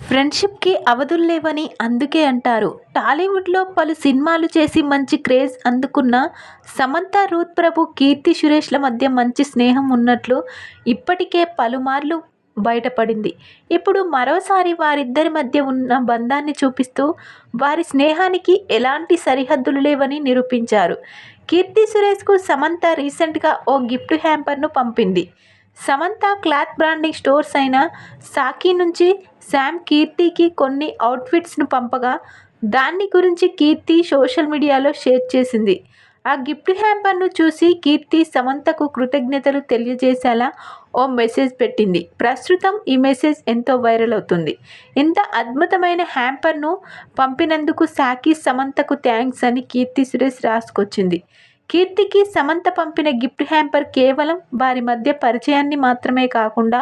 ఫ్రెండ్షిప్‌కి అవధులు లేవని అందుకే అంటారు. టాలీవుడ్‌లో పలు సినిమాలు చేసి మంచి క్రేజ్ అందుకున్న సమంత, రూత్ ప్రభు, కీర్తి సురేష్‌ల మధ్య మంచి స్నేహం ఉన్నట్లు ఇప్పటికే పలుమార్లు బయటపడింది. ఇప్పుడు మరోసారి వారిద్దరి మధ్య ఉన్న బంధాన్ని చూపిస్తూ వారి స్నేహానికి ఎలాంటి సరిహద్దులు లేవని నిరూపించారు. కీర్తి సురేష్‌కు సమంత రీసెంట్‌గా ఓ గిఫ్ట్ హ్యాంపర్‌ను పంపింది. సమంత క్లాత్ బ్రాండింగ్ స్టోర్స్ అయిన సాకి నుంచి శామ్ కీర్తికి కొన్ని అవుట్ఫిట్స్ను పంపగా దాన్ని గురించి కీర్తి సోషల్ మీడియాలో షేర్ చేసింది. ఆ గిఫ్ట్ హ్యాంపర్ను చూసి కీర్తి సమంతకు కృతజ్ఞతలు తెలియజేసేలా ఓ మెసేజ్ పెట్టింది. ప్రస్తుతం ఈ మెసేజ్ ఎంతో వైరల్ అవుతుంది. ఇంత అద్భుతమైన హ్యాంపర్ను పంపినందుకు సాకి సమంతకు థ్యాంక్స్ అని కీర్తి సురేష్ రాసుకొచ్చింది. కీర్తికి సమంత పంపిన గిఫ్ట్ హ్యాంపర్ కేవలం వారి మధ్య పరిచయాన్ని మాత్రమే కాకుండా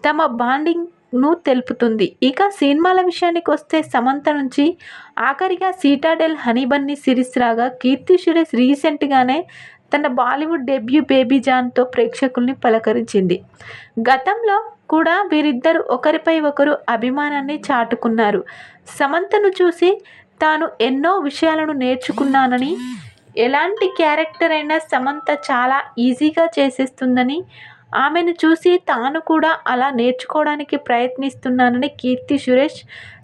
తమ బాండింగ్ను తెలుపుతుంది. ఇక సినిమాల విషయానికొస్తే సమంత నుంచి ఆఖరిగా సీటాడెల్, హనీబన్నీ సిరీస్ రాగా కీర్తి సురేష్ రీసెంట్‌గానే తన బాలీవుడ్ డెబ్యూ బేబీ జాన్‌తో ప్రేక్షకుల్ని పలకరించింది. గతంలో కూడా వీరిద్దరూ ఒకరిపై ఒకరు అభిమానాన్ని చాటుకున్నారు. సమంతను చూసి తాను ఎన్నో విషయాలను నేర్చుకున్నానని, ఎలాంటి క్యారెక్టర్ అయినా సమంత చాలా ఈజీగా చేసేస్తుందని, ఆమెను చూసి తాను కూడా అలా నేర్చుకోవడానికి ప్రయత్నిస్తున్నానని కీర్తి సురేష్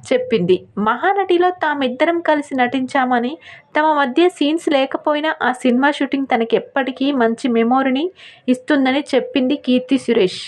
చెప్పింది. మహానటిలో తామిద్దరం కలిసి నటించామని, తమ మధ్య సీన్స్ లేకపోయినా ఆ సినిమా షూటింగ్ తనకెప్పటికీ మంచి మెమొరీని ఇస్తుందని చెప్పింది కీర్తి సురేష్.